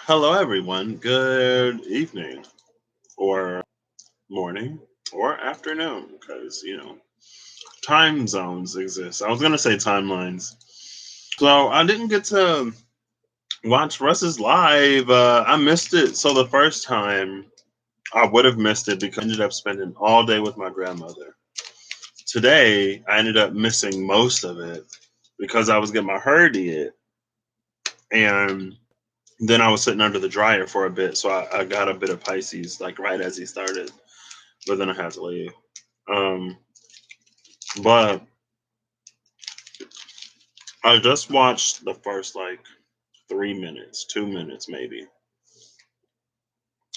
Hello, everyone. Good evening, or morning, or afternoon, because, time zones exist. I was going to say timelines. So I didn't get to watch Russ's live. I missed it. So the first time I would have missed it because I ended up spending all day with my grandmother. Today, I ended up missing most of it because I was getting my hair did. And then I was sitting under the dryer for a bit. So I got a bit of Pisces, like right as he started. But then I had to leave. Um, but I just watched the first like 3 minutes, 2 minutes maybe.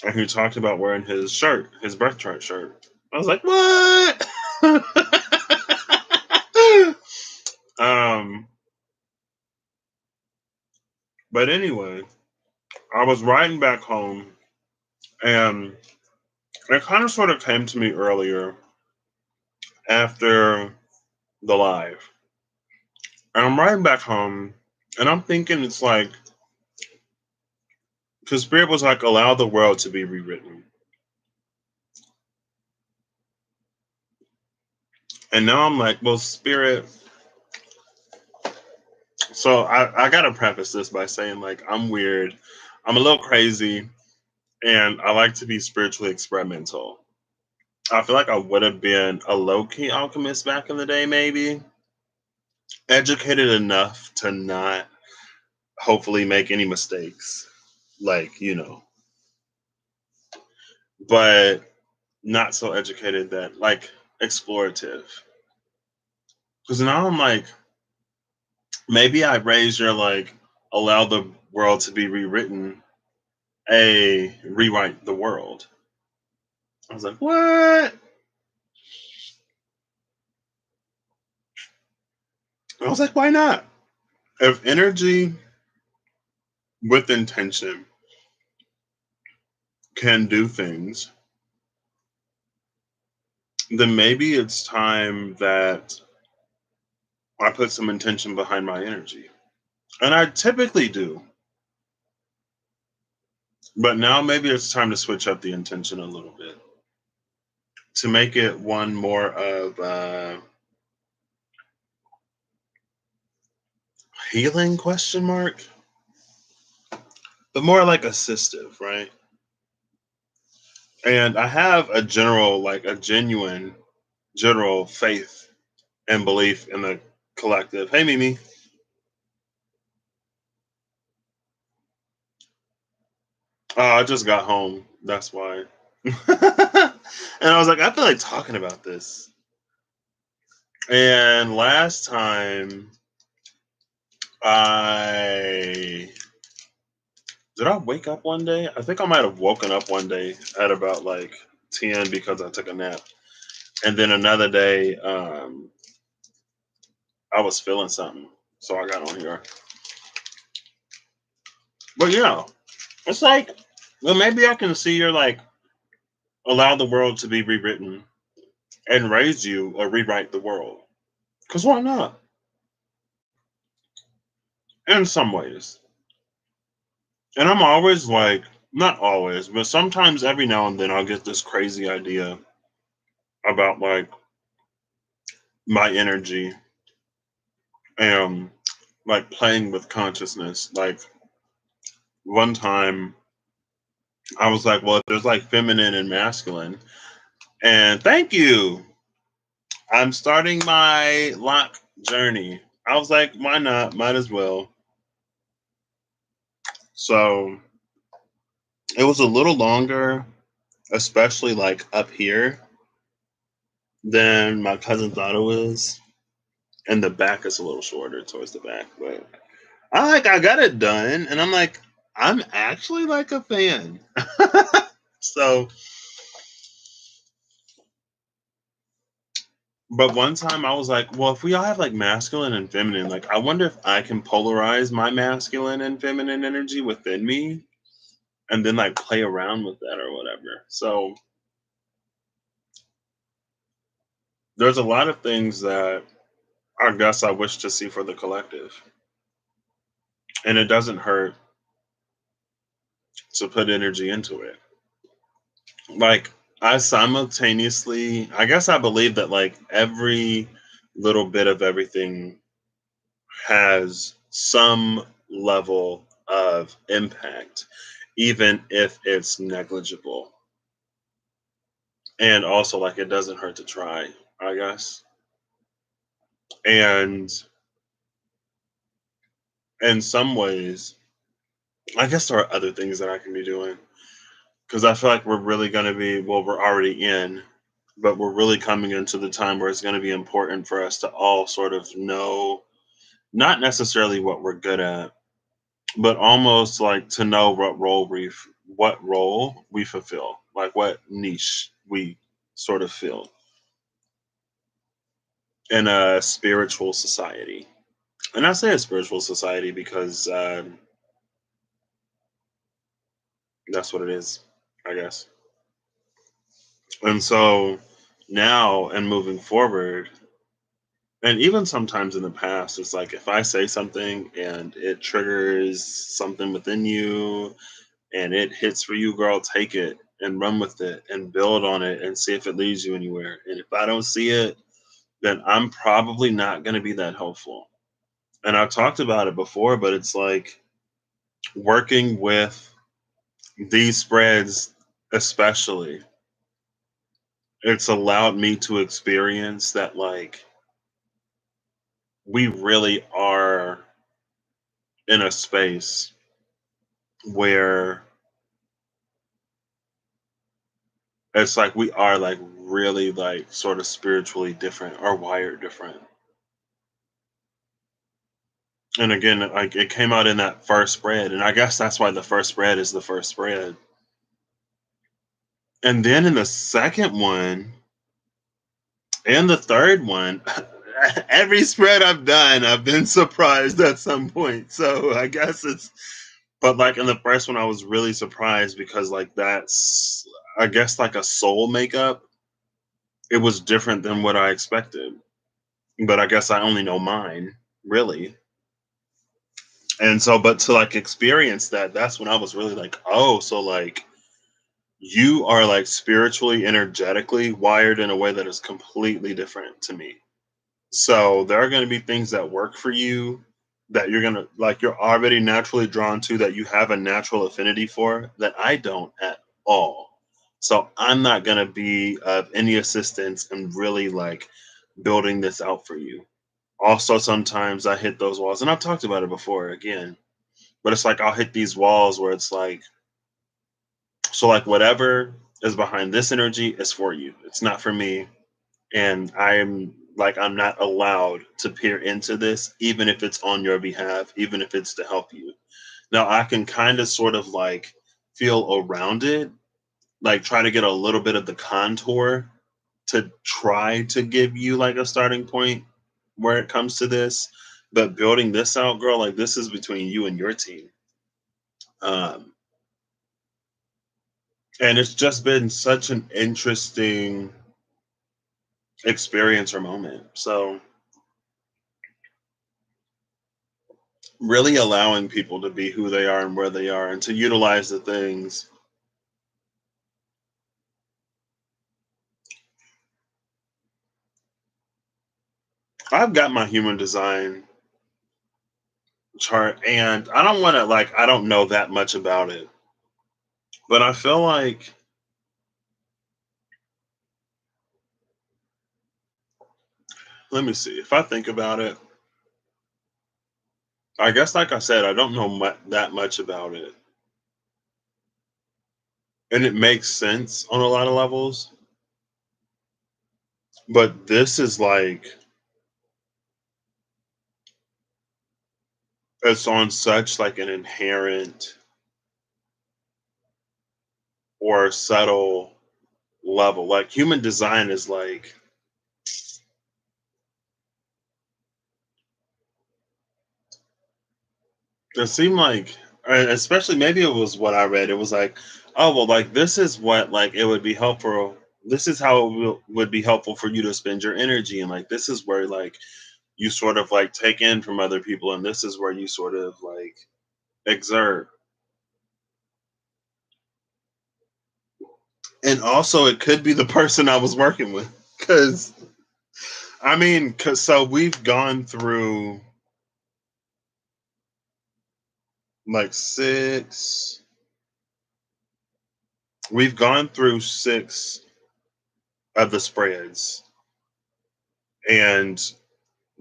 And he talked about wearing his shirt, his birth chart shirt. I was like, what? um, but anyway, I was riding back home and it kind of sort of came to me earlier after the live. And I'm riding back home and I'm thinking it's like, because Spirit was like, allow the world to be rewritten. And now I'm like, well, Spirit. So I got to preface this by saying, like, I'm weird. I'm a little crazy. And I like to be spiritually experimental. I feel like I would have been a low key alchemist back in the day, maybe. Educated enough to not hopefully make any mistakes. Like, but not so educated that, like, explorative. Because now I'm like, maybe I raised your like allow the world to be rewritten, a rewrite the world. I was like, what? I was like, why not? If energy with intention can do things, then maybe it's time that I put some intention behind my energy. And I typically do. But now maybe it's time to switch up the intention a little bit to make it one more of healing question mark, but more like assistive, right? And I have a general, like a genuine, general faith and belief in the collective. Hey, Mimi. I just got home. That's why. And I was like, I feel like talking about this. And last time, I did I wake up one day? I think I might have woken up one day at about like 10 because I took a nap. And then another day, I was feeling something. So I got on here. But it's like, well, maybe I can see you're like, allow the world to be rewritten and raise you or rewrite the world. Because why not? In some ways. And I'm always like, not always, but sometimes every now and then I'll get this crazy idea about like my energy and like playing with consciousness. Like one time I was like, well, if there's like feminine and masculine, and thank you. I'm starting my lock journey. I was like, why not? Might as well. So it was a little longer, especially like up here, than my cousin thought it was. And the back is a little shorter towards the back. But I got it done. And I'm like, I'm actually like a fan. So, but one time I was like, well, if we all have like masculine and feminine, like I wonder if I can polarize my masculine and feminine energy within me and then like play around with that or whatever. So there's a lot of things that I guess I wish to see for the collective. And it doesn't hurt to put energy into it. Like, I simultaneously, I guess I believe that like every little bit of everything has some level of impact, even if it's negligible. And also, like, it doesn't hurt to try, I guess. And in some ways, I guess there are other things that I can be doing because I feel like we're really going to be, well, we're already in, but we're really coming into the time where it's going to be important for us to all sort of know not necessarily what we're good at, but almost like to know what role we fulfill, like what niche we sort of fill in a spiritual society. And I say a spiritual society because that's what it is, I guess. And so now and moving forward, and even sometimes in the past, it's like if I say something and it triggers something within you and it hits for you, girl, take it and run with it and build on it and see if it leads you anywhere. And if I don't see it, then I'm probably not going to be that helpful. And I've talked about it before, but it's like working with these spreads, especially, it's allowed me to experience that, like, we really are in a space where it's like we are like really like sort of spiritually different or wired different. And again, like it came out in that first spread, and I guess that's why the first spread is the first spread. And then in the second one and the third one, every spread I've done, I've been surprised at some point. So I guess it's, but like in the first one, I was really surprised because like that's, I guess like a soul makeup. It was different than what I expected, but I guess I only know mine, really. And so, but to like experience that, that's when I was really like, oh, so like you are like spiritually, energetically wired in a way that is completely different to me. So there are going to be things that work for you that you're going to like, you're already naturally drawn to, that you have a natural affinity for that I don't at all. So I'm not going to be of any assistance in really like building this out for you. Also, sometimes I hit those walls, and I've talked about it before again, but it's like I'll hit these walls where it's like, so like whatever is behind this energy is for you. It's not for me. And I'm like, I'm not allowed to peer into this, even if it's on your behalf, even if it's to help you. Now I can kind of sort of like feel around it, like try to get a little bit of the contour to try to give you like a starting point where it comes to this. But building this out, girl, like this is between you and your team. Um, and it's just been such an interesting experience or moment. So really allowing people to be who they are and where they are and to utilize the things. I've got my human design chart and I don't want to like, I don't know that much about it, but I feel like, let me see, if I think about it, I guess like I said, I don't know that much about it, and it makes sense on a lot of levels. But this is like, it's on such like an inherent or subtle level. Like human design is like, it seemed like, especially maybe it was what I read. It was like, oh well, like this is what like it would be helpful. This is how it would be helpful for you to spend your energy, and like this is where like you sort of like take in from other people, and this is where you sort of like exert. And also, it could be the person I was working with. Because, so we've gone through like we've gone through six of the spreads, and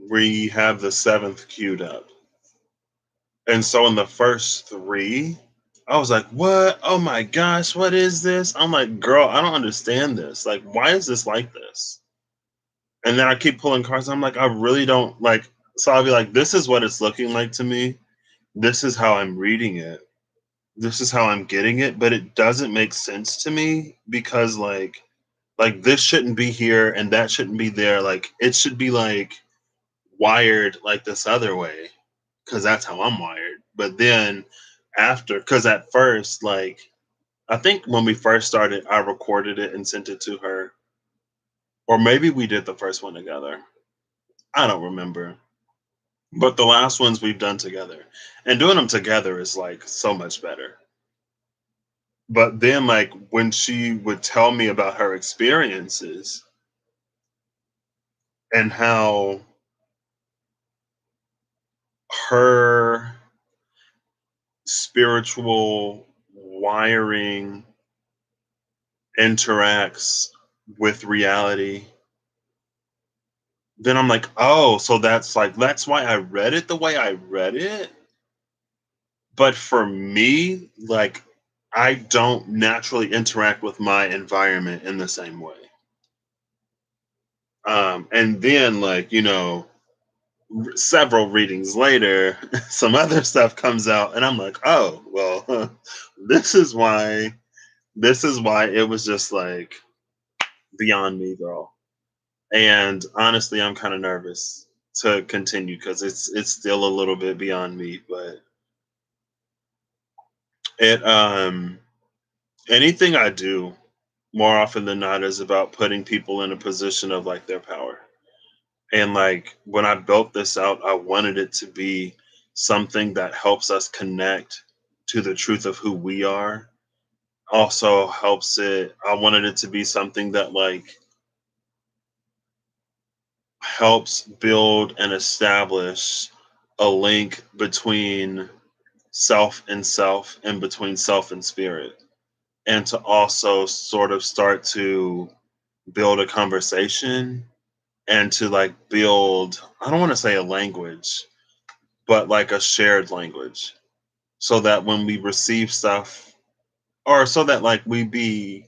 we have the seventh queued up. And so in the first three, I was like, what? Oh my gosh, what is this? I'm like, girl, I don't understand this. Like, why is this like this? And then I keep pulling cards. I'm like, I really don't like. So I'll be like, this is what it's looking like to me. This is how I'm reading it. This is how I'm getting it. But it doesn't make sense to me because like this shouldn't be here and that shouldn't be there. Like it should be like wired like this other way because that's how I'm wired. But then after, because at first, like I think when we first started, I recorded it and sent it to her, or maybe we did the first one together. I don't remember. But the last ones we've done together, and doing them together is like so much better. But then, like when she would tell me about her experiences and how her spiritual wiring interacts with reality, then I'm like, oh, so that's why I read it the way I read it. But for me, like I don't naturally interact with my environment in the same way. And then like, several readings later, some other stuff comes out and I'm like, oh, well, this is why it was just like beyond me, girl. And honestly, I'm kind of nervous to continue because it's still a little bit beyond me, but it anything I do more often than not is about putting people in a position of like their power. And like when I built this out, I wanted it to be something that helps us connect to the truth of who we are. Also helps it, I wanted it to be something that like helps build and establish a link between self and between self and spirit. And to also sort of start to build a conversation and to like build, I don't want to say a language, but like a shared language so that when we receive stuff, or so that like we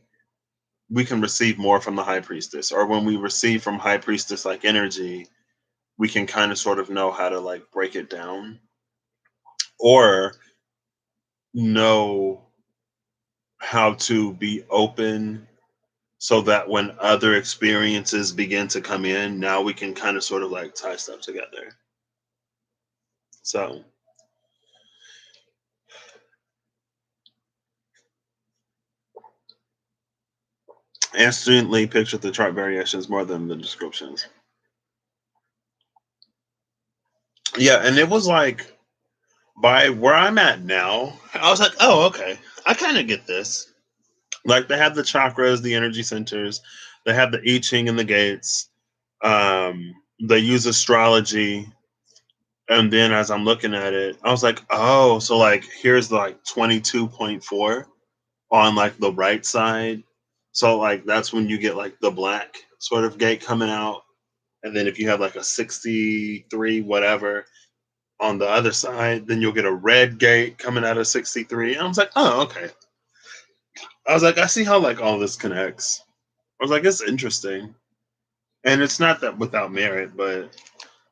can receive more from the high priestess, or when we receive from high priestess like energy, we can kind of sort of know how to like break it down or know how to be open so that when other experiences begin to come in, now we can kind of sort of like tie stuff together. So instantly picture the chart variations more than the descriptions. Yeah, and it was like by where I'm at now, I was like, oh, okay, I kind of get this. Like they have the chakras, the energy centers, they have the I Ching and the gates. They use astrology, and then as I'm looking at it, I was like, oh, so like here's like 22.4 on like the right side. So like that's when you get like the black sort of gate coming out. And then if you have like a 63 whatever on the other side, then you'll get a red gate coming out of 63. And I was like, oh, okay. I was like, I see how like all this connects. I was like, it's interesting. And it's not that without merit, but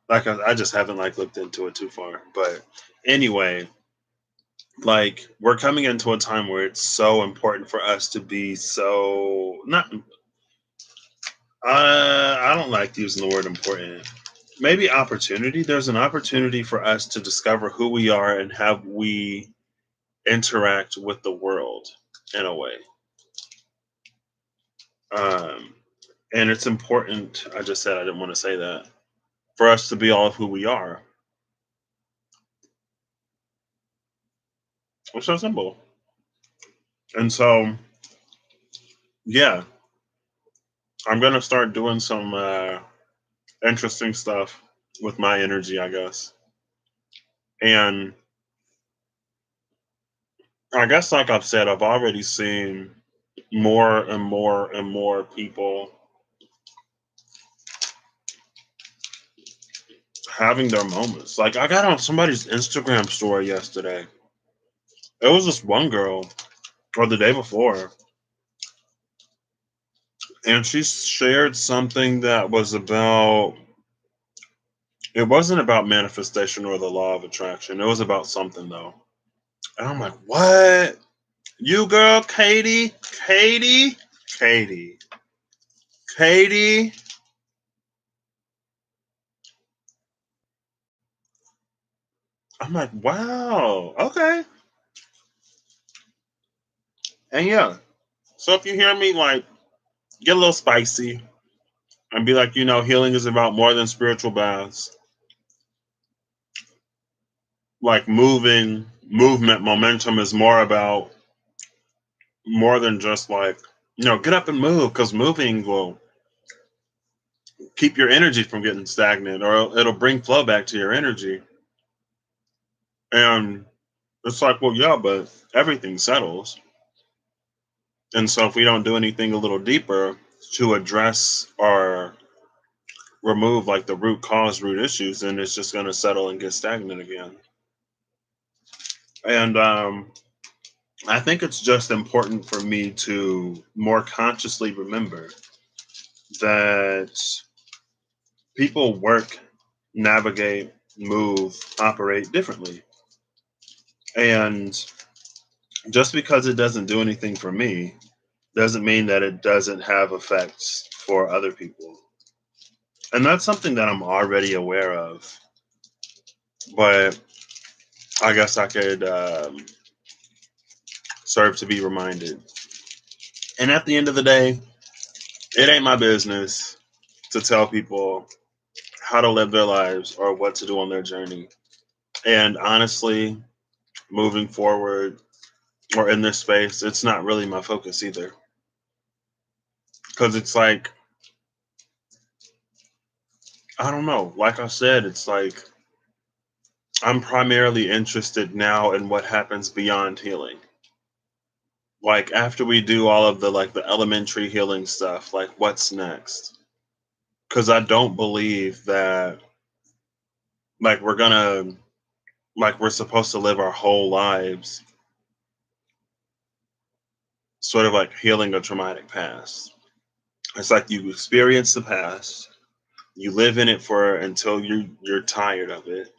like I just haven't like looked into it too far. But anyway, like we're coming into a time where it's so important for us to be so not I don't like using the word important. Maybe opportunity. There's an opportunity for us to discover who we are and how we interact with the world in a way. Um, and it's important. I just said I didn't want to say that for us to be all of who we are. It's so simple. And so yeah, I'm gonna start doing some interesting stuff with my energy, I guess. And I guess, like I've said, I've already seen more and more and more people having their moments. Like, I got on somebody's Instagram story yesterday. It was this one girl, or the day before, and she shared something that was about, it wasn't about manifestation or the law of attraction. It was about something, though. And I'm like, what? You girl, Katie? Katie? Katie? Katie? I'm like, wow, okay. And yeah, so if you hear me like get a little spicy and be like, healing is about more than spiritual baths, like movement, momentum is more than just like, get up and move, because moving will keep your energy from getting stagnant, or it'll bring flow back to your energy. And it's like, well, yeah, but everything settles. And so if we don't do anything a little deeper to address or remove like the root issues, then it's just going to settle and get stagnant again. And I think it's just important for me to more consciously remember that people work, navigate, move, operate differently. And just because it doesn't do anything for me doesn't mean that it doesn't have effects for other people. And that's something that I'm already aware of. But I guess I could serve to be reminded. And at the end of the day, it ain't my business to tell people how to live their lives or what to do on their journey. And honestly, moving forward or in this space, it's not really my focus either. Because it's like, I don't know. Like I said, it's like I'm primarily interested now in what happens beyond healing. Like after we do all of the like the elementary healing stuff, like what's next? Because I don't believe that like we're supposed to live our whole lives sort of like healing a traumatic past. It's like you experience the past, you live in it for until you're tired of it,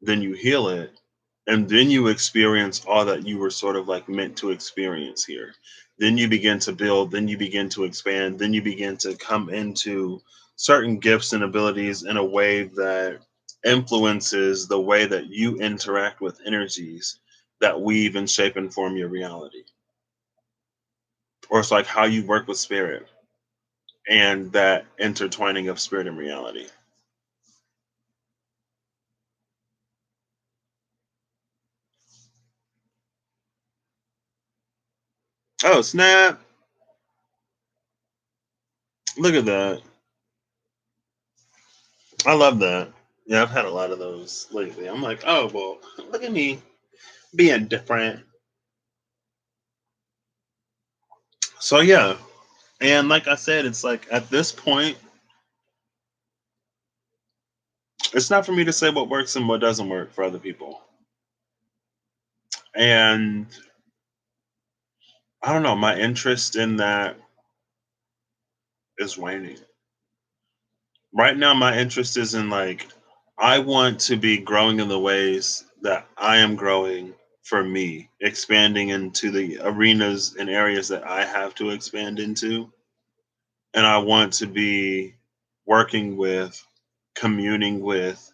then you heal it, and then you experience all that you were sort of like meant to experience here. Then you begin to build, then you begin to expand, then you begin to come into certain gifts and abilities in a way that influences the way that you interact with energies that weave and shape and form your reality. Or it's like how you work with spirit and that intertwining of spirit and reality. Oh, snap. Look at that. I love that. Yeah, I've had a lot of those lately. I'm like, oh, well, look at me being different. So, yeah. And like I said, it's like at this point, it's not for me to say what works and what doesn't work for other people. And I don't know, my interest in that is waning. Right now, my interest is in like, I want to be growing in the ways that I am growing for me, expanding into the arenas and areas that I have to expand into. And I want to be working with, communing with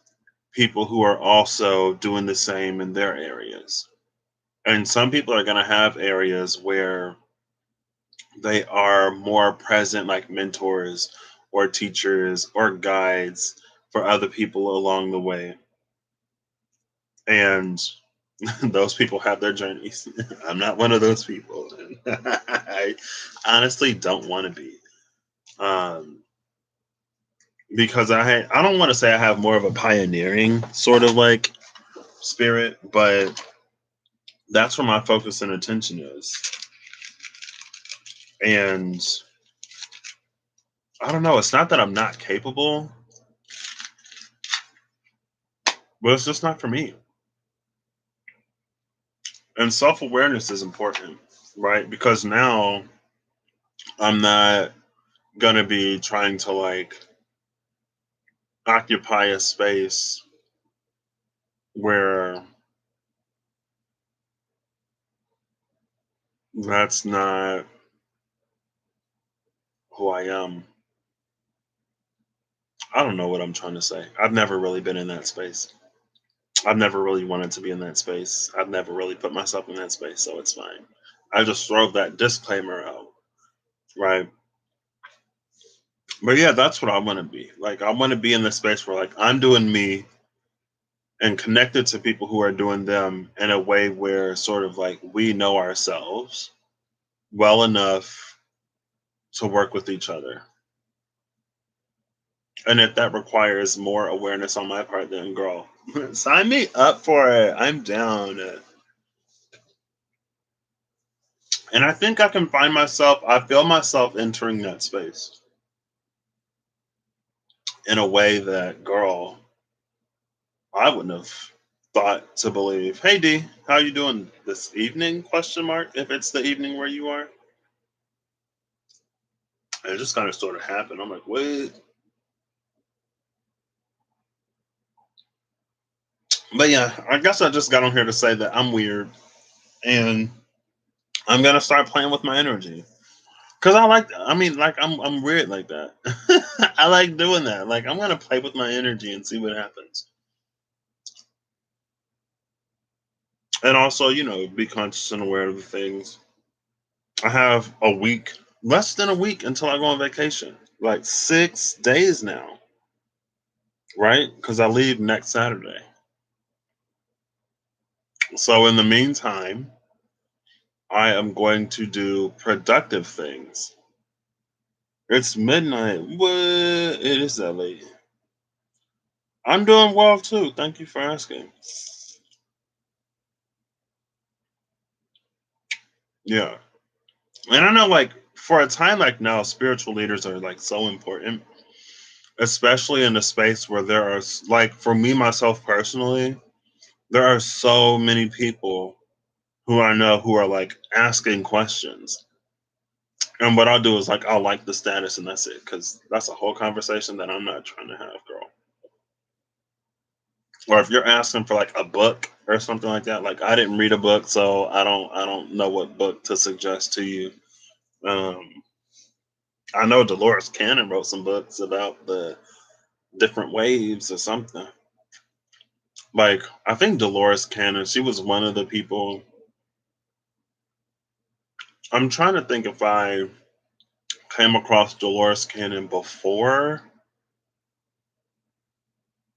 people who are also doing the same in their areas. And some people are going to have areas where they are more present, like mentors or teachers or guides for other people along the way. And those people have their journeys. I'm not one of those people. I honestly don't want to be. Um, because I don't want to say I have more of a pioneering sort of like spirit, but that's where my focus and attention is. And I don't know, it's not that I'm not capable, but it's just not for me. And self-awareness is important, right? Because now I'm not going to be trying to like occupy a space where that's not who I am. I don't know what I'm trying to say. I've never really been in that space. I've never really wanted to be in that space. I've never really put myself in that space, so it's fine. I just throw that disclaimer out, right? But yeah, that's what I want to be. Like, I want to be in the space where, like, I'm doing me and connected to people who are doing them in a way where, sort of, like, we know ourselves well enough to work with each other. And if that requires more awareness on my part, then girl, sign me up for it. I'm down. And I think I can find myself, I feel myself entering that space in a way that, girl, I wouldn't have thought to believe. Hey D, how you doing this evening? Question mark. If it's the evening where you are, and it just kind of sort of happened. I'm like, wait. But yeah, I guess I just got on here to say that I'm weird, and I'm gonna start playing with my energy. Cause I like, I mean, like I'm weird like that. I like doing that. Like I'm gonna play with my energy and see what happens. And also, be conscious and aware of the things. I have a week, less than a week until I go on vacation. Like 6 days now, right? Because I leave next Saturday. So in the meantime, I am going to do productive things. It's midnight. What? It is that late. I'm doing well too. Thank you for asking. Yeah. And I know, like, for a time like now, spiritual leaders are like so important, especially in a space where there are, like, for me, myself personally, there are so many people who I know who are like asking questions. And what I'll do is like I'll like the status and that's it, because that's a whole conversation that I'm not trying to have, girl. Or if you're asking for like a book or something like that, like I didn't read a book, so I don't know what book to suggest to you. Um, I know Dolores Cannon wrote some books about the different waves or something. Like I think Dolores Cannon, she was one of the people. I'm trying to think if I came across Dolores Cannon before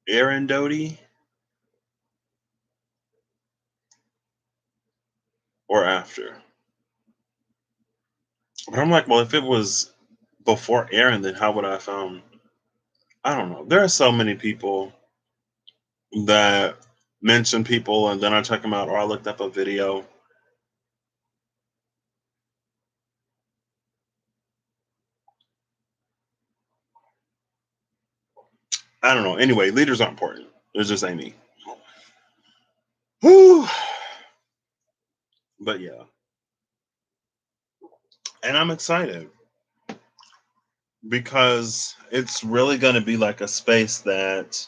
Aaron Doty or after. But I'm like, well, if it was before Aaron, then how would I have found? I don't know. There are so many people that mention people, and then I check them out, or I looked up a video. I don't know. Anyway, leaders are important. It's just ain't me. Whew. But yeah, and I'm excited because it's really going to be like a space that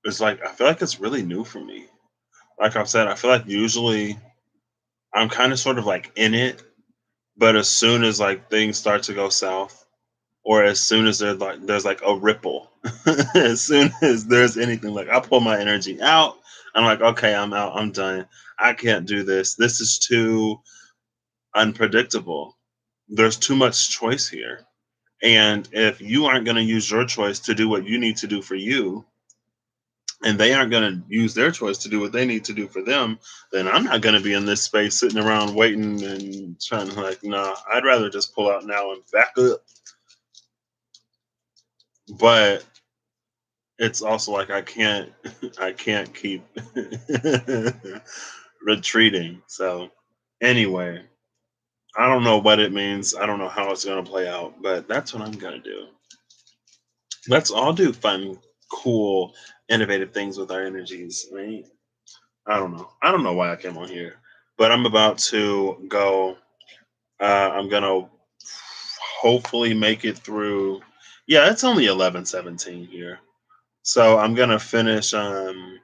is like, I feel like it's really new for me. Like I've said, I feel like usually I'm kind of sort of like in it, but as soon as like things start to go south, or as soon as there's like a ripple, as soon as there's anything, like I pull my energy out. I'm like, okay, I'm out. I'm done. I can't do this. This is too unpredictable. There's too much choice here. And if you aren't going to use your choice to do what you need to do for you, and they aren't going to use their choice to do what they need to do for them, then I'm not going to be in this space sitting around waiting and trying to like, nah, I'd rather just pull out now and back up. But it's also like I can't keep retreating. So anyway, I don't know what it means. I don't know how it's going to play out, but that's what I'm going to do. Let's all do fun, cool, innovative things with our energies, right? I don't know. I don't know why I came on here, but I'm about to go. I'm gonna hopefully make it through. Yeah, it's only 11:17 here, so I'm gonna finish. I'm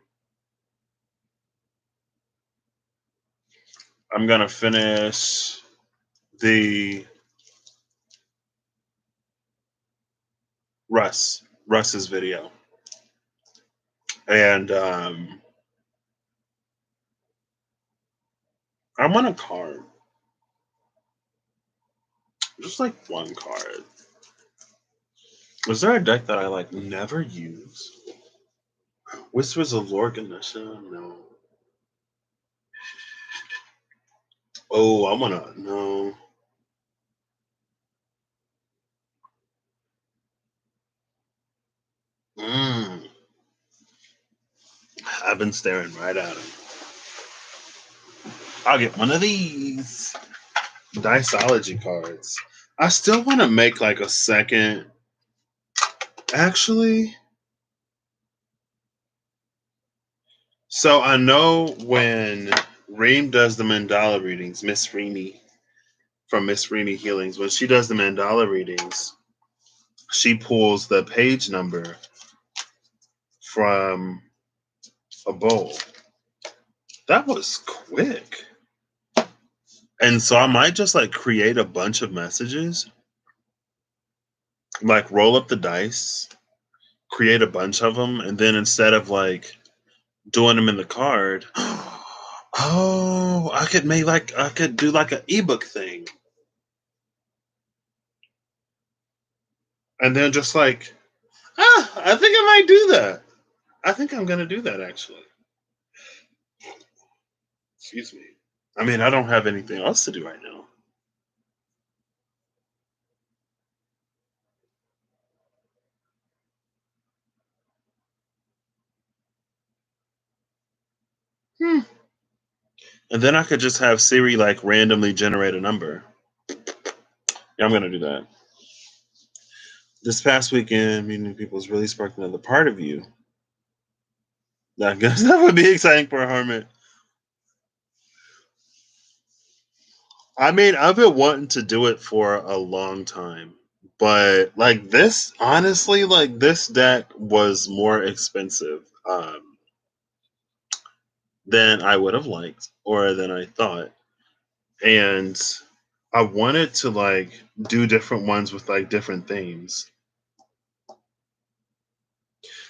gonna finish the Russ's video, and I want a card, just like one card. Was there a deck that I like never use? Whispers of Lorganisha? No. Oh, I wanna no. Mm, I've been staring right at him. I'll get one of these Diceology cards. I still want to make like a second. Actually, so I know when Reem does the mandala readings, Miss Reemy from Miss Reemy Healings, when she does the mandala readings, she pulls the page number from a bowl. That was quick. And so I might just like create a bunch of messages, like roll up the dice, create a bunch of them, and then instead of like doing them in the card, oh, I could do like an ebook thing, and then just like, I think I might do that. I think I'm gonna do that actually. Excuse me. I mean, I don't have anything else to do right now. Hmm. And then I could just have Siri like randomly generate a number. Yeah, I'm gonna do that. This past weekend, meeting people has really sparked another part of you. I guess that would be exciting for a hermit. I mean, I've been wanting to do it for a long time, but like this, honestly, like this deck was more expensive than I would have liked or than I thought, and I wanted to like do different ones with like different themes.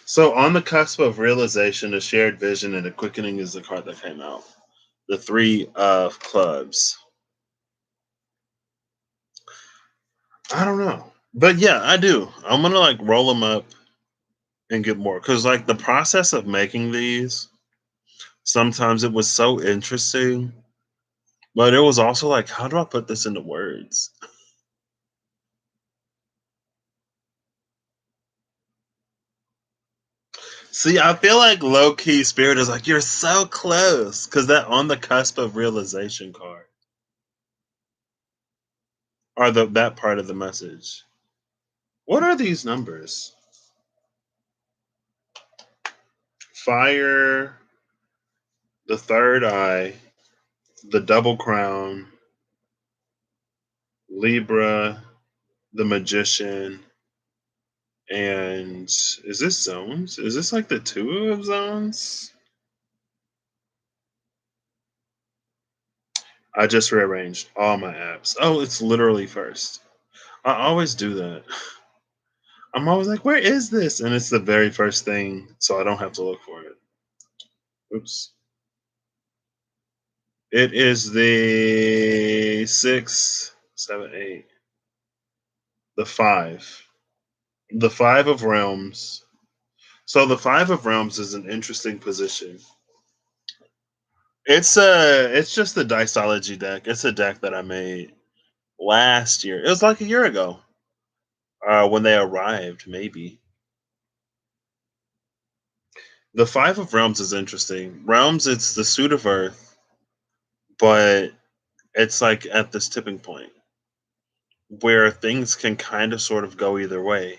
So on the cusp of realization, a shared vision, and a quickening is the card that came out. The three of clubs. I don't know, but yeah, I do. I'm gonna like roll them up and get more because like the process of making these, sometimes it was so interesting, but it was also like, how do I put this into words? See, I feel like low key spirit is like, you're so close because that on the cusp of realization card are that part of the message. What are these numbers? Fire, the third eye, the double crown, Libra, the magician, and is this zones? Is this like the two of zones? I just rearranged all my apps. Oh, it's literally first. I always do that. I'm always like, where is this? And it's the very first thing, so I don't have to look for it. Oops. It is the 6, 7, 8, the 5. The 5 of realms, So the Five of Realms is an interesting position. It's just the Diceology deck. It's a deck that I made last year. It was like a year ago. When they arrived, maybe. The Five of Realms is interesting. Realms, it's the suit of Earth, but it's like at this tipping point where things can kind of sort of go either way.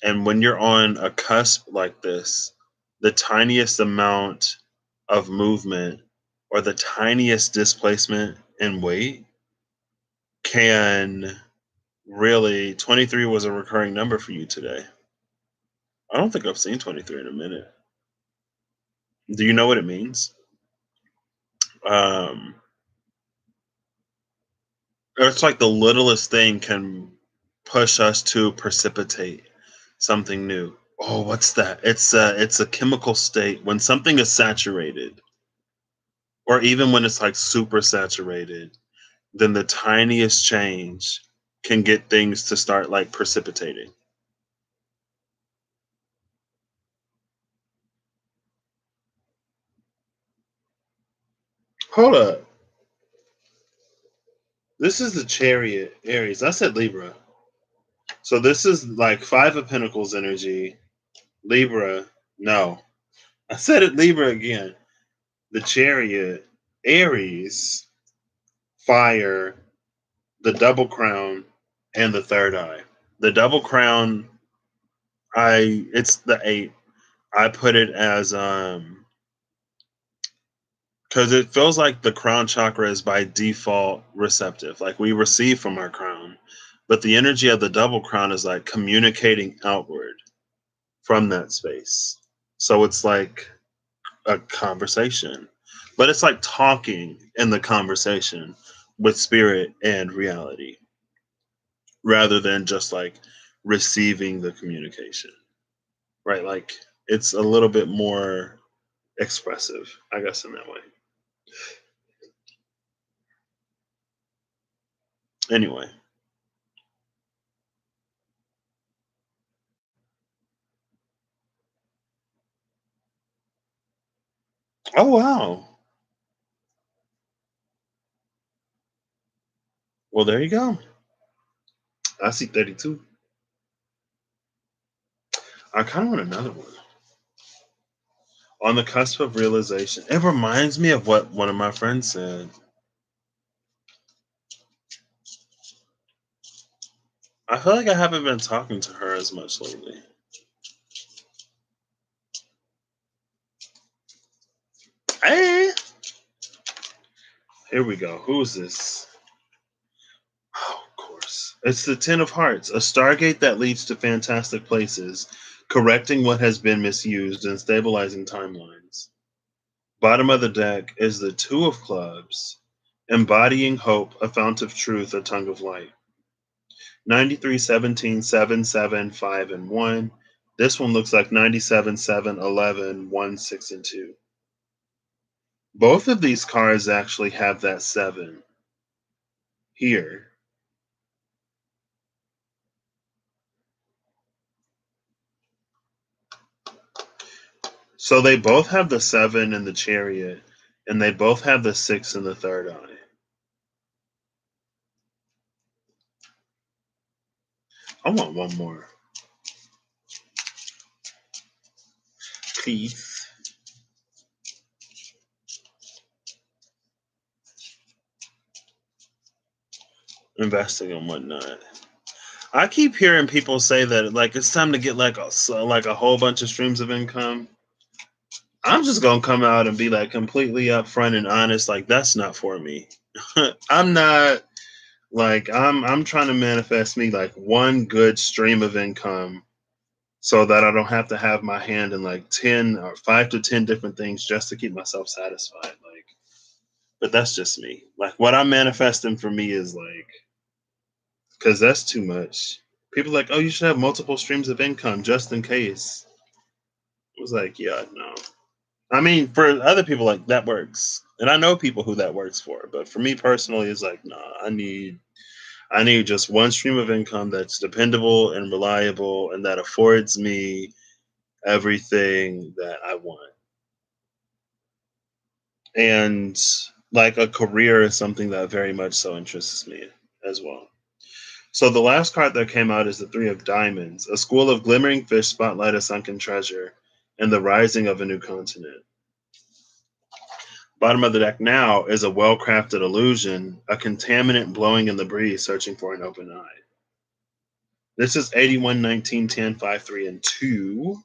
And when you're on a cusp like this, the tiniest amount of movement or the tiniest displacement in weight can really. 23 was a recurring number for you today. I don't think I've seen 23 in a minute. Do you know what it means? Um, it's like the littlest thing can push us to precipitate something new. Oh, what's that? It's a chemical state when something is saturated, or even when it's like super saturated. Then the tiniest change can get things to start like precipitating. Hold up, this is the Chariot Aries. I said Libra, so this is like Five of Pentacles energy. Libra, no, I said it Libra again. The Chariot, Aries, Fire, the Double Crown, and the Third Eye. The Double Crown, it's the eight. I put it as because it feels like the crown chakra is by default receptive, like we receive from our crown, but the energy of the double crown is like communicating outward from that space. So it's like a conversation, but it's like talking in the conversation with spirit and reality rather than just like receiving the communication, right? Like it's a little bit more expressive, I guess, in that way. Anyway. Oh, wow. Well, there you go. I see 32. I kind of want another one. On the cusp of realization. It reminds me of what one of my friends said. I feel like I haven't been talking to her as much lately. Hey, here we go. Who's this? Oh, of course. It's the Ten of Hearts, a stargate that leads to fantastic places, correcting what has been misused and stabilizing timelines. Bottom of the deck is the Two of Clubs, embodying hope, a fount of truth, a tongue of light. 93, 17, 7, 7, 5, and 1. This one looks like 97, 7, 11, 1, 6, and 2. Both of these cards actually have that 7 here. So they both have the 7 in the Chariot, and they both have the 6 in the Third Eye. I want one more. Please. Investing and whatnot. I keep hearing people say that like it's time to get like a whole bunch of streams of income. I'm just gonna come out and be like completely upfront and honest. Like that's not for me. I'm not like I'm trying to manifest me like one good stream of income so that I don't have to have my hand in like 10 or 5 to 10 different things just to keep myself satisfied. Like, but that's just me. Like what I'm manifesting for me is like because that's too much. People are like, oh, you should have multiple streams of income just in case. I was like, yeah, no. I mean, for other people, like that works, and I know people who that works for. But for me personally, it's like, nah. I need just one stream of income that's dependable and reliable, and that affords me everything that I want. And like a career is something that very much so interests me as well. So the last card that came out is the Three of Diamonds. A school of glimmering fish spotlight a sunken treasure and the rising of a new continent. Bottom of the deck now is a well-crafted illusion, a contaminant blowing in the breeze searching for an open eye. This is 81, 19, 10, 5, 3, and 2.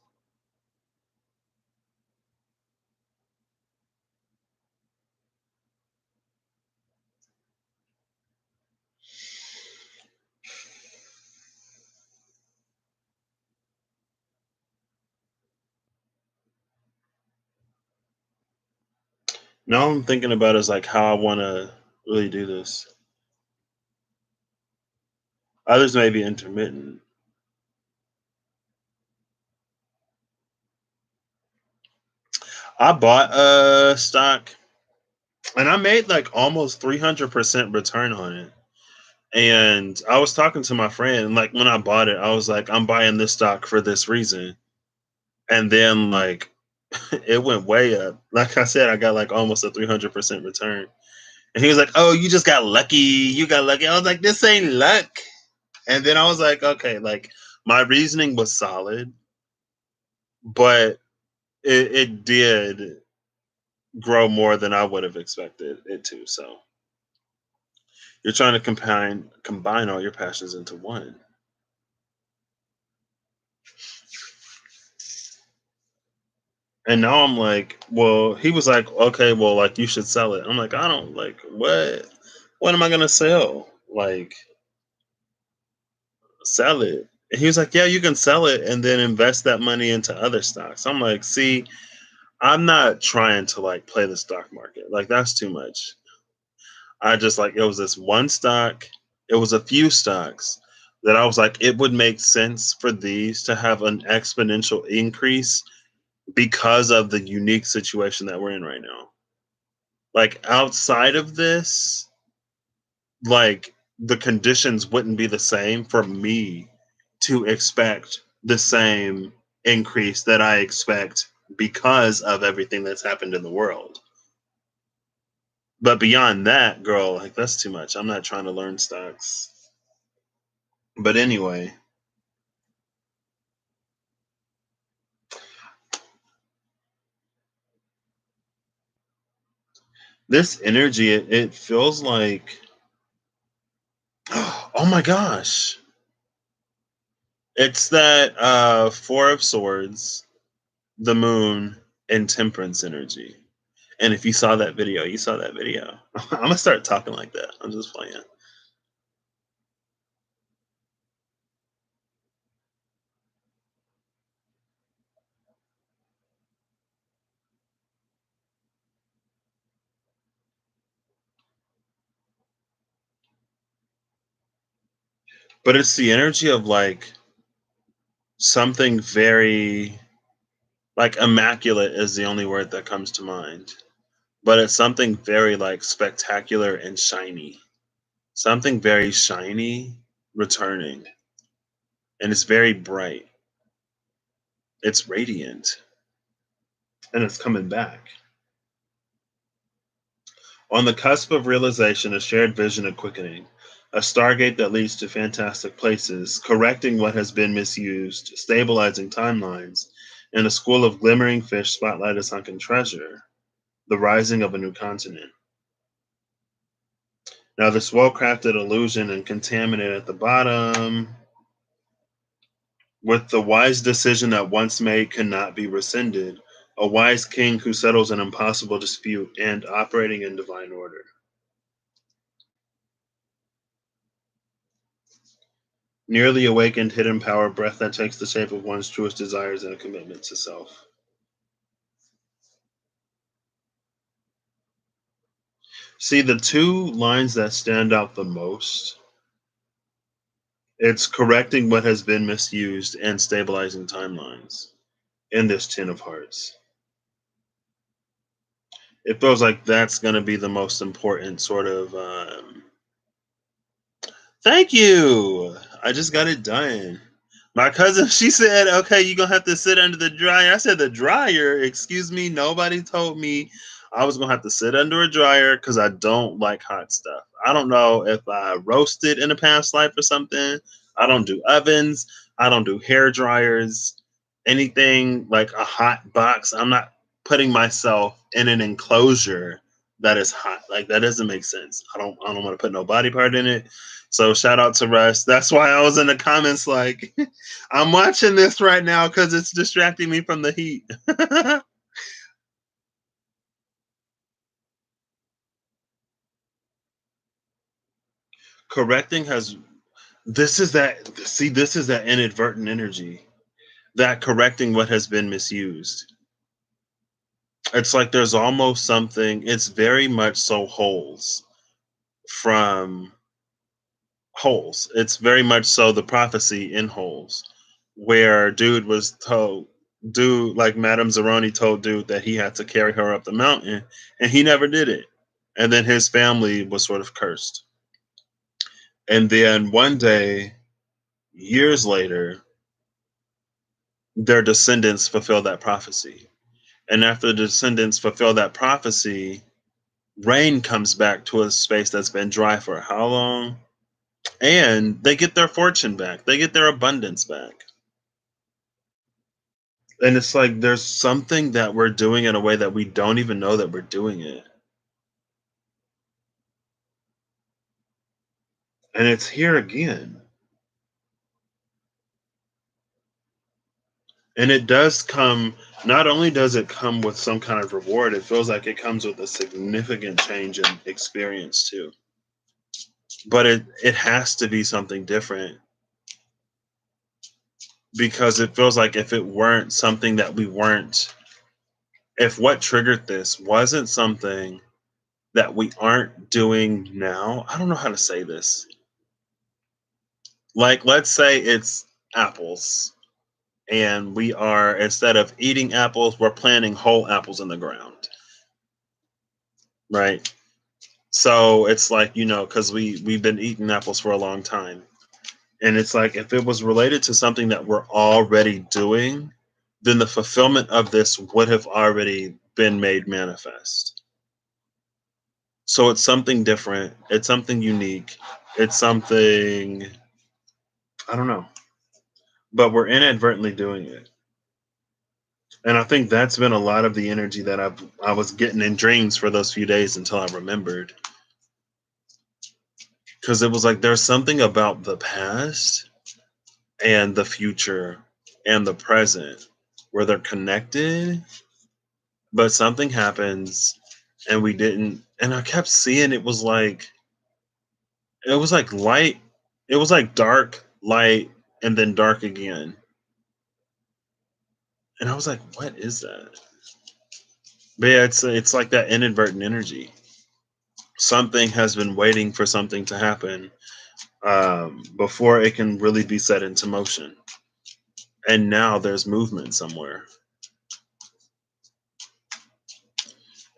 Now I'm thinking about is like how I want to really do this. Others may be intermittent. I bought a stock and I made like almost 300% return on it. And I was talking to my friend, and like when I bought it, I was like, I'm buying this stock for this reason. And then like it went way up. Like I said, I got like almost a 300% return. And he was like, "Oh, you just got lucky. You got lucky." I was like, "This ain't luck." And then I was like, "Okay, like my reasoning was solid, but it did grow more than I would have expected it to." So you're trying to combine all your passions into one. And now I'm like, well, he was like, "Okay, well, like you should sell it." I'm like, I don't like what. What am I gonna sell? Like sell it. And he was like, "Yeah, you can sell it and then invest that money into other stocks." I'm like, "See, I'm not trying to like play the stock market. Like that's too much." I just like it was this one stock, it was a few stocks that I was like, it would make sense for these to have an exponential increase because of the unique situation that we're in right now. Like outside of this, like the conditions wouldn't be the same for me to expect the same increase that I expect because of everything that's happened in the world. But beyond that, girl, like that's too much. I'm not trying to learn stocks. But anyway, this energy, it feels like, oh my gosh, it's that Four of Swords, the Moon, and Temperance energy. And if you saw that video, you saw that video. I'm gonna start talking like that. I'm just playing. But it's the energy of like something very like immaculate is the only word that comes to mind. But it's something very like spectacular and shiny. Something very shiny returning. And it's very bright. It's radiant. And it's coming back. On the cusp of realization, a shared vision of quickening, a stargate that leads to fantastic places, correcting what has been misused, stabilizing timelines, and a school of glimmering fish spotlight a sunken treasure, the rising of a new continent. Now, this well crafted illusion and contaminant at the bottom, with the wise decision that once made cannot be rescinded, a wise king who settles an impossible dispute, and operating in divine order. Nearly awakened hidden power, breath that takes the shape of one's truest desires and a commitment to self. See, the two lines that stand out the most, it's correcting what has been misused and stabilizing timelines in this Ten of Hearts. It feels like that's going to be the most important sort of. Thank you. I just got it done. My cousin, she said, "Okay, you're gonna have to sit under the dryer." I said, "The dryer? Excuse me, nobody told me I was gonna have to sit under a dryer because I don't like hot stuff. I don't know if I roasted in a past life or something. I don't do ovens. I don't do hair dryers. Anything like a hot box. I'm not putting myself in an enclosure that is hot. Like that doesn't make sense. I don't want to put no body part in it. So shout out to Russ. That's why I was in the comments like, I'm watching this right now because it's distracting me from the heat. Correcting has this is that inadvertent energy, that correcting what has been misused. It's like there's almost something, it's very much so from holes. It's very much so the prophecy in holes, where dude, like Madame Zeroni told dude that he had to carry her up the mountain, and he never did it. And then his family was sort of cursed. And then one day, years later, their descendants fulfill that prophecy. And after the descendants fulfill that prophecy, rain comes back to a space that's been dry for how long? And they get their fortune back. They get their abundance back. And it's like there's something that we're doing in a way that we don't even know that we're doing it. And it's here again. And it does come, not only does it come with some kind of reward, it feels like it comes with a significant change in experience too. But it has to be something different, because it feels like if it weren't something that we weren't, if what triggered this wasn't something that we aren't doing now, I don't know how to say this. Like, let's say it's apples, and we are, instead of eating apples, we're planting whole apples in the ground, right? So it's like, because we've been eating apples for a long time, and it's like if it was related to something that we're already doing, then the fulfillment of this would have already been made manifest. So it's something different. It's something unique. It's something, I don't know, but we're inadvertently doing it. And I think that's been a lot of the energy that I was getting in dreams for those few days until I remembered. Because it was like there's something about the past and the future and the present where they're connected, but something happens and we didn't. And I kept seeing it was like light, it was like dark, light, and then dark again. And I was like, what is that? But yeah, it's like that inadvertent energy. Something has been waiting for something to happen, before it can really be set into motion. And now there's movement somewhere.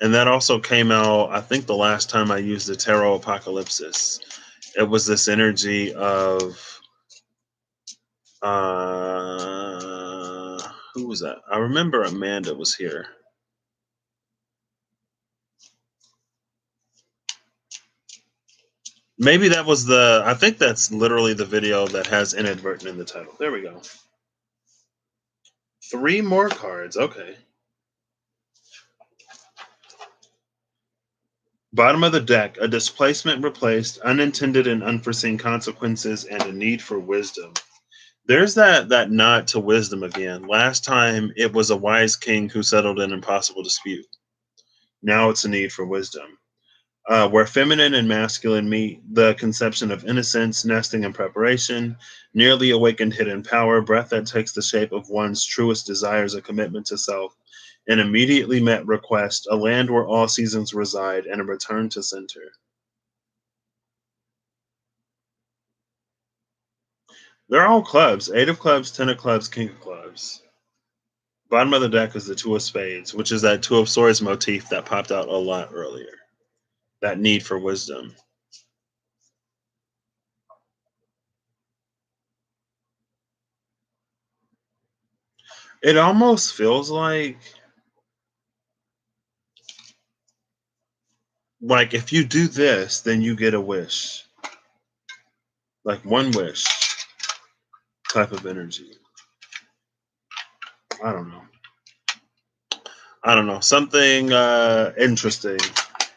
And that also came out, I think, the last time I used the Tarot Apocalypsis. It was this energy of, who was that? I remember Amanda was here. Maybe that was I think that's literally the video that has inadvertent in the title. There we go. Three more cards. Okay. Bottom of the deck, a displacement replaced, unintended and unforeseen consequences, and a need for wisdom. There's that nod to wisdom again. Last time it was a wise king who settled an impossible dispute. Now it's a need for wisdom. Where feminine and masculine meet, the conception of innocence, nesting, and preparation, nearly awakened hidden power, breath that takes the shape of one's truest desires, a commitment to self, an immediately met request, a land where all seasons reside, and a return to center. They're all clubs: eight of clubs, ten of clubs, king of clubs. Bottom of the deck is the two of spades, which is that two of swords motif that popped out a lot earlier. That need for wisdom. It almost feels like if you do this, then you get a wish. Like one wish type of energy. I don't know. I don't know. Something interesting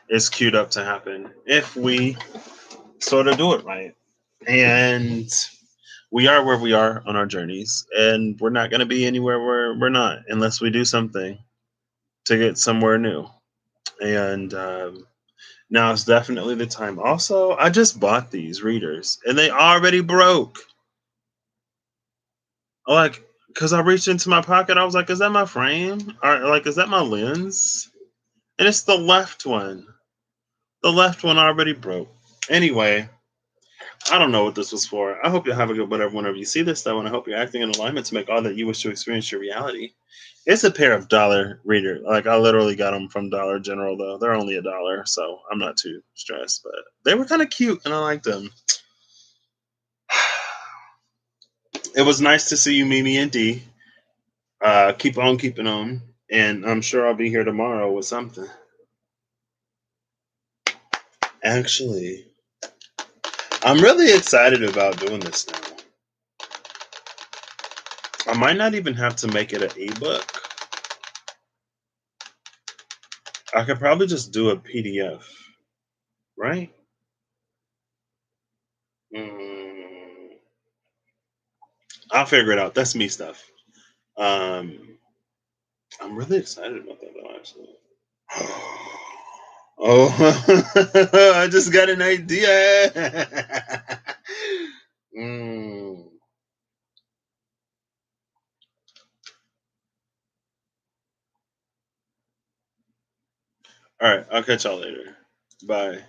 is queued up to happen if we sort of do it right. And we are where we are on our journeys, and we're not going to be anywhere where we're not unless we do something to get somewhere new. And now is definitely the time. Also, I just bought these readers, and they already broke. Like, because I reached into my pocket, I was like, "Is that my frame? Or like, is that my lens?" And it's the left one. The left one already broke. Anyway, I don't know what this was for. I hope you have a good whatever whenever you see this though, and I hope you're acting in alignment to make all that you wish to experience your reality. It's a pair of dollar reader. Like I literally got them from Dollar General though. They're only $1, so I'm not too stressed. But they were kind of cute and I liked them. It was nice to see you, Mimi and D. Keep on keeping on, and I'm sure I'll be here tomorrow with something. Actually, I'm really excited about doing this now. I might not even have to make it an ebook. I could probably just do a PDF, right? Mm, I'll figure it out. That's me stuff. Um, I'm really excited about that though, actually. Oh, I just got an idea. Mm. All right, I'll catch y'all later. Bye.